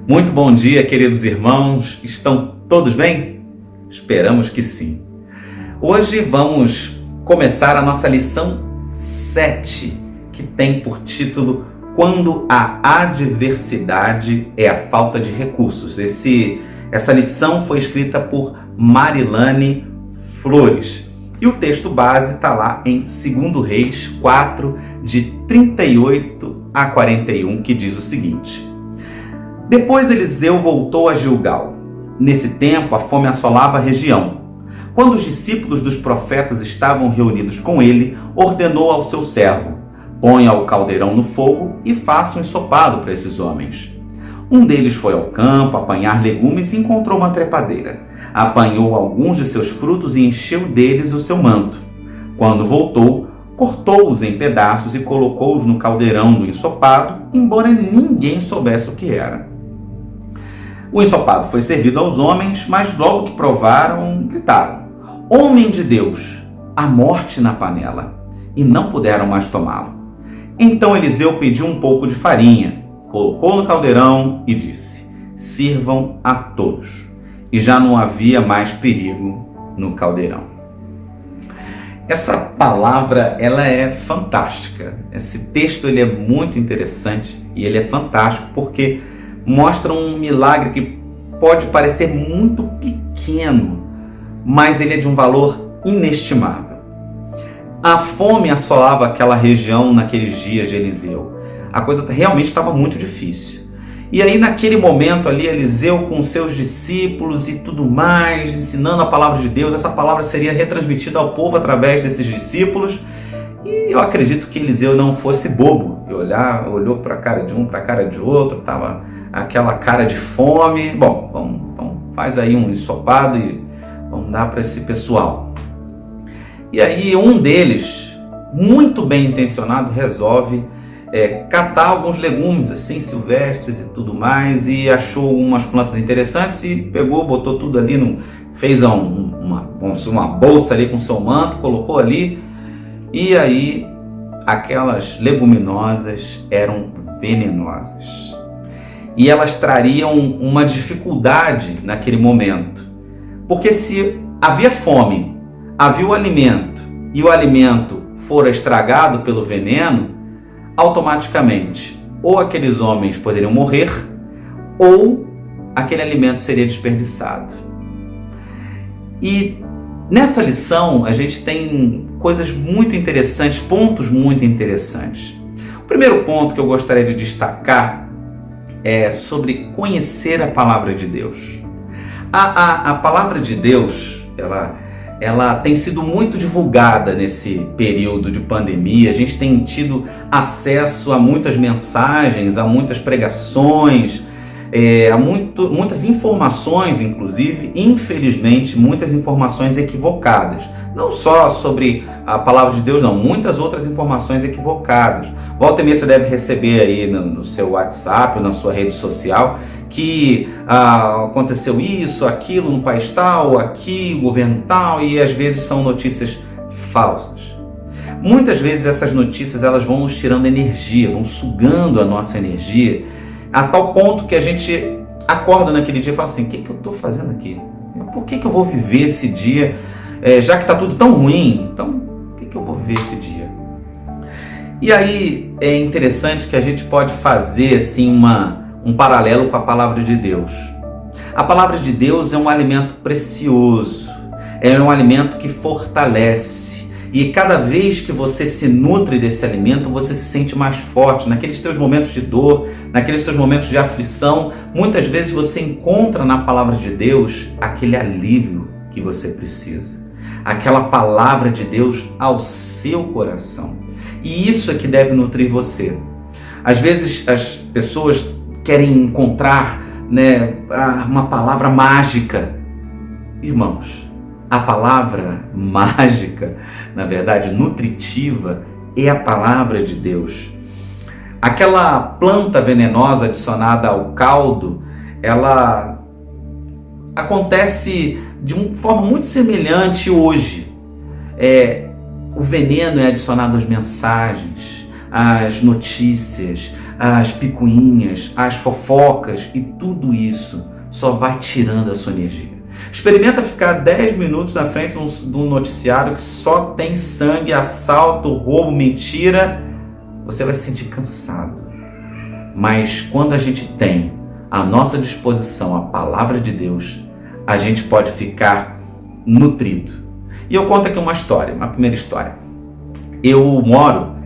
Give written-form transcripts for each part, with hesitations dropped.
Muito bom dia, queridos irmãos. Estão todos bem? Esperamos que sim. Hoje vamos começar a nossa lição 7, que tem por título Quando a adversidade é a falta de recursos. Essa lição foi escrita por Marilane Flores. E o texto base está lá em 2 Reis 4, de 38 a 41, que diz o seguinte: Depois Eliseu voltou a Gilgal. Nesse tempo, a fome assolava a região. Quando os discípulos dos profetas estavam reunidos com ele, ordenou ao seu servo: Ponha o caldeirão no fogo e faça um ensopado para esses homens. Um deles foi ao campo apanhar legumes e encontrou uma trepadeira. Apanhou alguns de seus frutos e encheu deles o seu manto. Quando voltou, cortou-os em pedaços e colocou-os no caldeirão do ensopado, embora ninguém soubesse o que era. O ensopado foi servido aos homens, mas logo que provaram, gritaram: Homem de Deus, há morte na panela! E não puderam mais tomá-lo. Então Eliseu pediu um pouco de farinha, colocou no caldeirão e disse: Sirvam a todos. E já não havia mais perigo no caldeirão. Essa palavra, ela é fantástica. Esse texto, ele é muito interessante e ele é fantástico porque mostra um milagre que pode parecer muito pequeno, mas ele é de um valor inestimável. A fome assolava aquela região naqueles dias de Eliseu. A coisa realmente estava muito difícil. E aí, naquele momento ali, Eliseu com seus discípulos e tudo mais, ensinando a palavra de Deus, essa palavra seria retransmitida ao povo através desses discípulos. E eu acredito que Eliseu não fosse bobo. Olhou para a cara de um, para a cara de outro, estava aquela cara de fome. Bom, então faz aí um ensopado e vamos dar para esse pessoal. E aí um deles, muito bem intencionado, resolve catar alguns legumes assim silvestres e tudo mais, e achou umas plantas interessantes e pegou, botou tudo ali, fez uma bolsa ali com seu manto, colocou ali, e aí aquelas leguminosas eram venenosas. E elas trariam uma dificuldade naquele momento, porque se havia fome, havia o alimento, e o alimento fora estragado pelo veneno, automaticamente ou aqueles homens poderiam morrer ou aquele alimento seria desperdiçado. E nessa lição a gente tem coisas muito interessantes, pontos muito interessantes. O primeiro ponto que eu gostaria de destacar é sobre conhecer a palavra de Deus. A palavra de Deus, ela tem sido muito divulgada nesse período de pandemia. A gente tem tido acesso a muitas mensagens, a muitas pregações, a muitas informações, inclusive, infelizmente, muitas informações equivocadas. Não só sobre a palavra de Deus, não, muitas outras informações equivocadas. Volta e meia você deve receber aí no seu WhatsApp, na sua rede social, que aconteceu isso, aquilo no país tal, aqui, o governo tal, e às vezes são notícias falsas. Muitas vezes essas notícias elas vão nos tirando energia, vão sugando a nossa energia, a tal ponto que a gente acorda naquele dia e fala assim: o que eu estou fazendo aqui? Por que eu vou viver esse dia, já que está tudo tão ruim? Então, por que eu vou viver esse dia? E aí é interessante que a gente pode fazer assim um paralelo com a palavra de Deus. A palavra de Deus é um alimento precioso, é um alimento que fortalece, e cada vez que você se nutre desse alimento, você se sente mais forte. Naqueles seus momentos de dor, naqueles seus momentos de aflição, muitas vezes você encontra na palavra de Deus aquele alívio que você precisa, aquela palavra de Deus ao seu coração, e isso é que deve nutrir você. Às vezes as pessoas querem encontrar uma palavra mágica. Irmãos, a palavra mágica, na verdade nutritiva, é a palavra de Deus. Aquela planta venenosa adicionada ao caldo, ela acontece de uma forma muito semelhante hoje. O veneno é adicionado às mensagens, às notícias, as picuinhas, as fofocas e tudo isso só vai tirando a sua energia. Experimenta ficar 10 minutos na frente de um noticiário que só tem sangue, assalto, roubo, mentira. Você vai se sentir cansado. Mas quando a gente tem à nossa disposição a palavra de Deus, a gente pode ficar nutrido. E eu conto aqui uma história, uma primeira história. Eu moro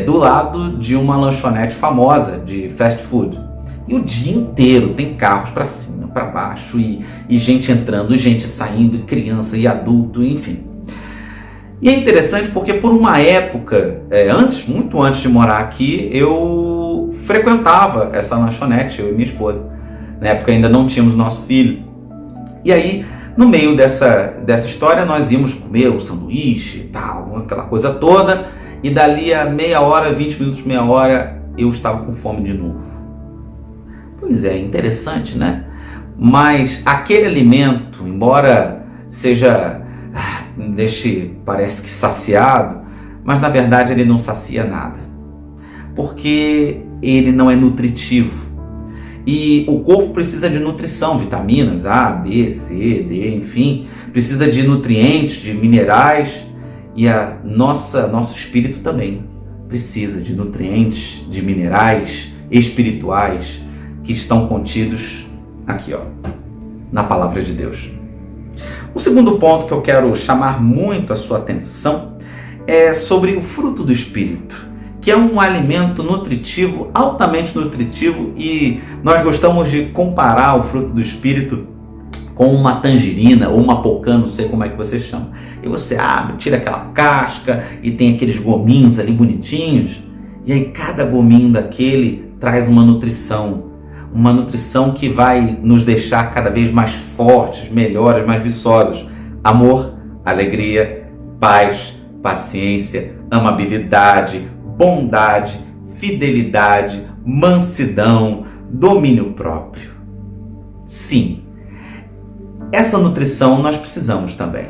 do lado de uma lanchonete famosa de fast food. E o dia inteiro tem carros para cima, para baixo, e gente entrando, gente saindo, criança e adulto, enfim. E é interessante porque por uma época, muito antes de morar aqui, eu frequentava essa lanchonete, eu e minha esposa. Na época ainda não tínhamos nosso filho. E aí, no meio dessa história, nós íamos comer o sanduíche e tal, aquela coisa toda. E dali a meia hora, 20 minutos, meia hora, eu estava com fome de novo. Pois é, interessante, né? Mas aquele alimento, embora seja, parece que saciado, mas na verdade ele não sacia nada. Porque ele não é nutritivo. E o corpo precisa de nutrição, vitaminas A, B, C, D, enfim. Precisa de nutrientes, de minerais. E nosso espírito também precisa de nutrientes, de minerais espirituais que estão contidos aqui, na palavra de Deus. O segundo ponto que eu quero chamar muito a sua atenção é sobre o fruto do Espírito, que é um alimento nutritivo, altamente nutritivo, e nós gostamos de comparar o fruto do Espírito com uma tangerina ou uma pocã, não sei como é que você chama. E você abre, tira aquela casca e tem aqueles gominhos ali bonitinhos, e aí cada gominho daquele traz uma nutrição que vai nos deixar cada vez mais fortes, melhores, mais viçosos. Amor, alegria, paz, paciência, amabilidade, bondade, fidelidade, mansidão, domínio próprio. Sim, essa nutrição nós precisamos também.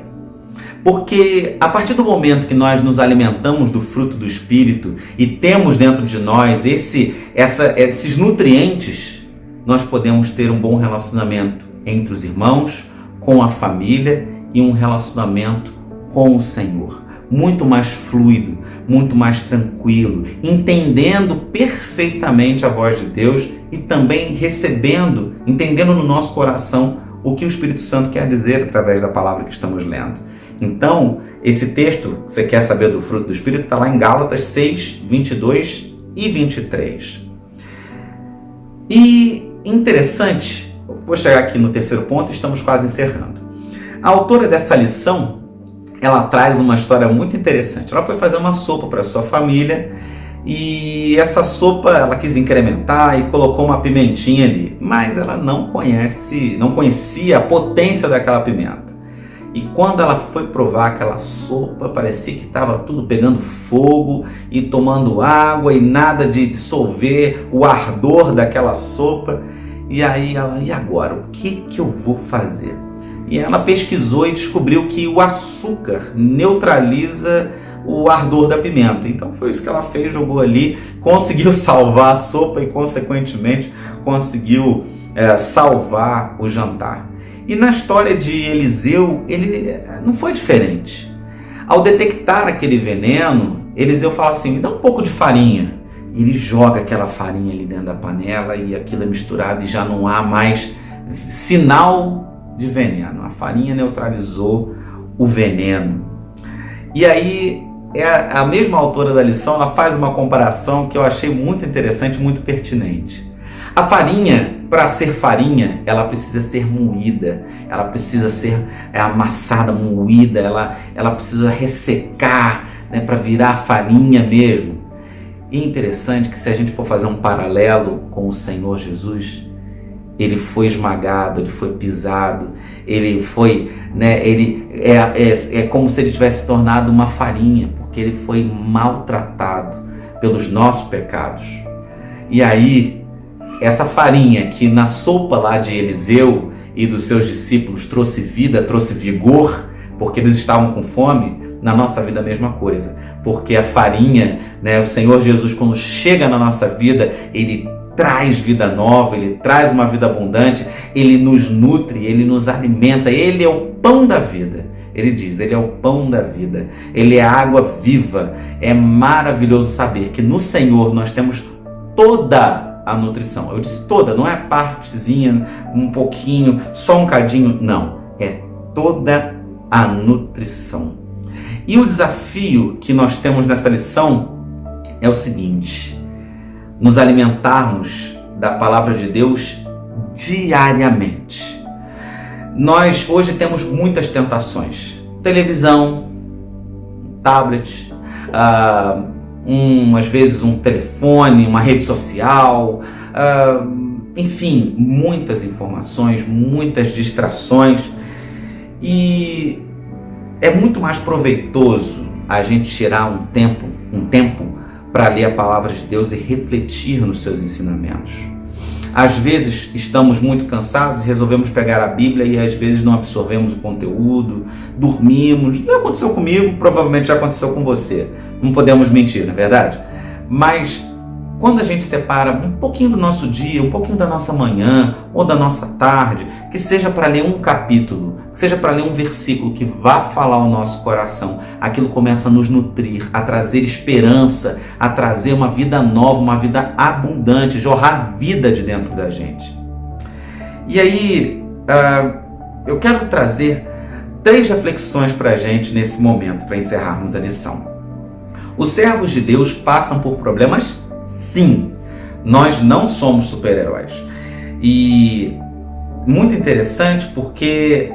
Porque a partir do momento que nós nos alimentamos do fruto do Espírito e temos dentro de nós esses nutrientes, nós podemos ter um bom relacionamento entre os irmãos, com a família e um relacionamento com o Senhor. Muito mais fluido, muito mais tranquilo, entendendo perfeitamente a voz de Deus e também entendendo no nosso coração o que o Espírito Santo quer dizer através da palavra que estamos lendo. Então, esse texto, você quer saber do fruto do Espírito, está lá em Gálatas 6, 22 e 23. E interessante, vou chegar aqui no terceiro ponto, estamos quase encerrando. A autora dessa lição, ela traz uma história muito interessante. Ela foi fazer uma sopa para sua família e essa sopa ela quis incrementar e colocou uma pimentinha ali, mas ela não conhecia a potência daquela pimenta. E quando ela foi provar aquela sopa, parecia que estava tudo pegando fogo e tomando água e nada de dissolver o ardor daquela sopa. E aí ela, e agora? O que eu vou fazer? E ela pesquisou e descobriu que o açúcar neutraliza o ardor da pimenta. Então foi isso que ela fez, jogou ali, conseguiu salvar a sopa e consequentemente conseguiu salvar o jantar. E na história de Eliseu, ele não foi diferente. Ao detectar aquele veneno, Eliseu fala assim, me dá um pouco de farinha. E ele joga aquela farinha ali dentro da panela e aquilo é misturado e já não há mais sinal de veneno. A farinha neutralizou o veneno. E aí, a mesma autora da lição, ela faz uma comparação que eu achei muito interessante, muito pertinente. A farinha, para ser farinha, ela precisa ser moída, ela precisa ser amassada, moída, ela precisa ressecar, né, para virar farinha mesmo. E é interessante que se a gente for fazer um paralelo com o Senhor Jesus, ele foi esmagado, ele foi pisado, ele foi, né, é como se ele tivesse tornado uma farinha, porque ele foi maltratado pelos nossos pecados. E aí, essa farinha que na sopa lá de Eliseu e dos seus discípulos trouxe vida, trouxe vigor, porque eles estavam com fome, na nossa vida a mesma coisa. porque a farinha, né, o Senhor Jesus, quando chega na nossa vida, Ele traz vida nova, Ele traz uma vida abundante, Ele nos nutre, Ele nos alimenta, Ele é o pão da vida. Ele diz, Ele é o pão da vida, Ele é a água viva. É maravilhoso saber que no Senhor nós temos toda a nutrição. Eu disse toda, não é partezinha, um pouquinho, só um cadinho, não. É toda a nutrição. E o desafio que nós temos nessa lição é o seguinte: nos alimentarmos da palavra de Deus diariamente. Nós hoje temos muitas tentações. Televisão, tablet, às vezes um telefone, uma rede social, enfim, muitas informações, muitas distrações. E é muito mais proveitoso a gente tirar um tempo para ler a palavra de Deus e refletir nos seus ensinamentos. Às vezes estamos muito cansados e resolvemos pegar a Bíblia e às vezes não absorvemos o conteúdo, dormimos. Não aconteceu comigo, provavelmente já aconteceu com você. Não podemos mentir, não é verdade? Mas quando a gente separa um pouquinho do nosso dia, um pouquinho da nossa manhã ou da nossa tarde, que seja para ler um capítulo, que seja para ler um versículo que vá falar ao nosso coração, aquilo começa a nos nutrir, a trazer esperança, a trazer uma vida nova, uma vida abundante, jorrar vida de dentro da gente. E aí, eu quero trazer 3 reflexões para a gente nesse momento, para encerrarmos a lição. Os servos de Deus passam por problemas? Sim. Nós não somos super-heróis. E muito interessante porque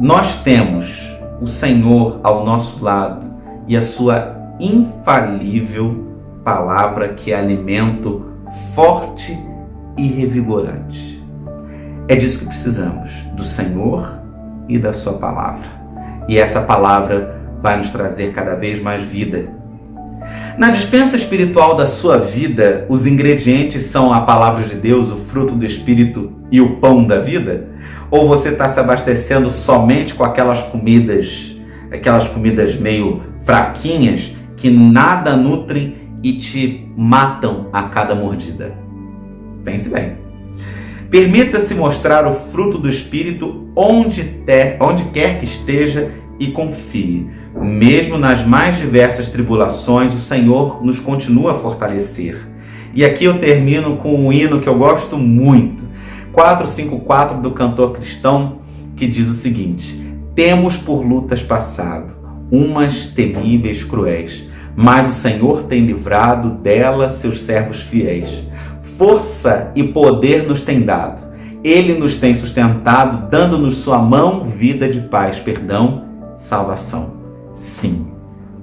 nós temos o Senhor ao nosso lado e a sua infalível palavra, que é alimento forte e revigorante. É disso que precisamos, do Senhor e da sua palavra. E essa palavra vai nos trazer cada vez mais vida. Na despensa espiritual da sua vida, os ingredientes são a palavra de Deus, o fruto do Espírito e o pão da vida? Ou você está se abastecendo somente com aquelas comidas meio fraquinhas que nada nutrem e te matam a cada mordida? Pense bem. Permita-se mostrar o fruto do Espírito onde quer que esteja e confie. Mesmo nas mais diversas tribulações, o Senhor nos continua a fortalecer. E aqui eu termino com um hino que eu gosto muito, 454 do cantor cristão, que diz o seguinte: temos por lutas passado, umas temíveis cruéis, mas o Senhor tem livrado delas seus servos fiéis. Força e poder nos tem dado, Ele nos tem sustentado, dando-nos sua mão, vida de paz, perdão, salvação. Sim,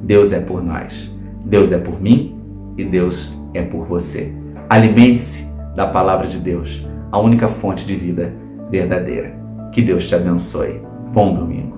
Deus é por nós, Deus é por mim e Deus é por você. Alimente-se da palavra de Deus, a única fonte de vida verdadeira. Que Deus te abençoe. Bom domingo.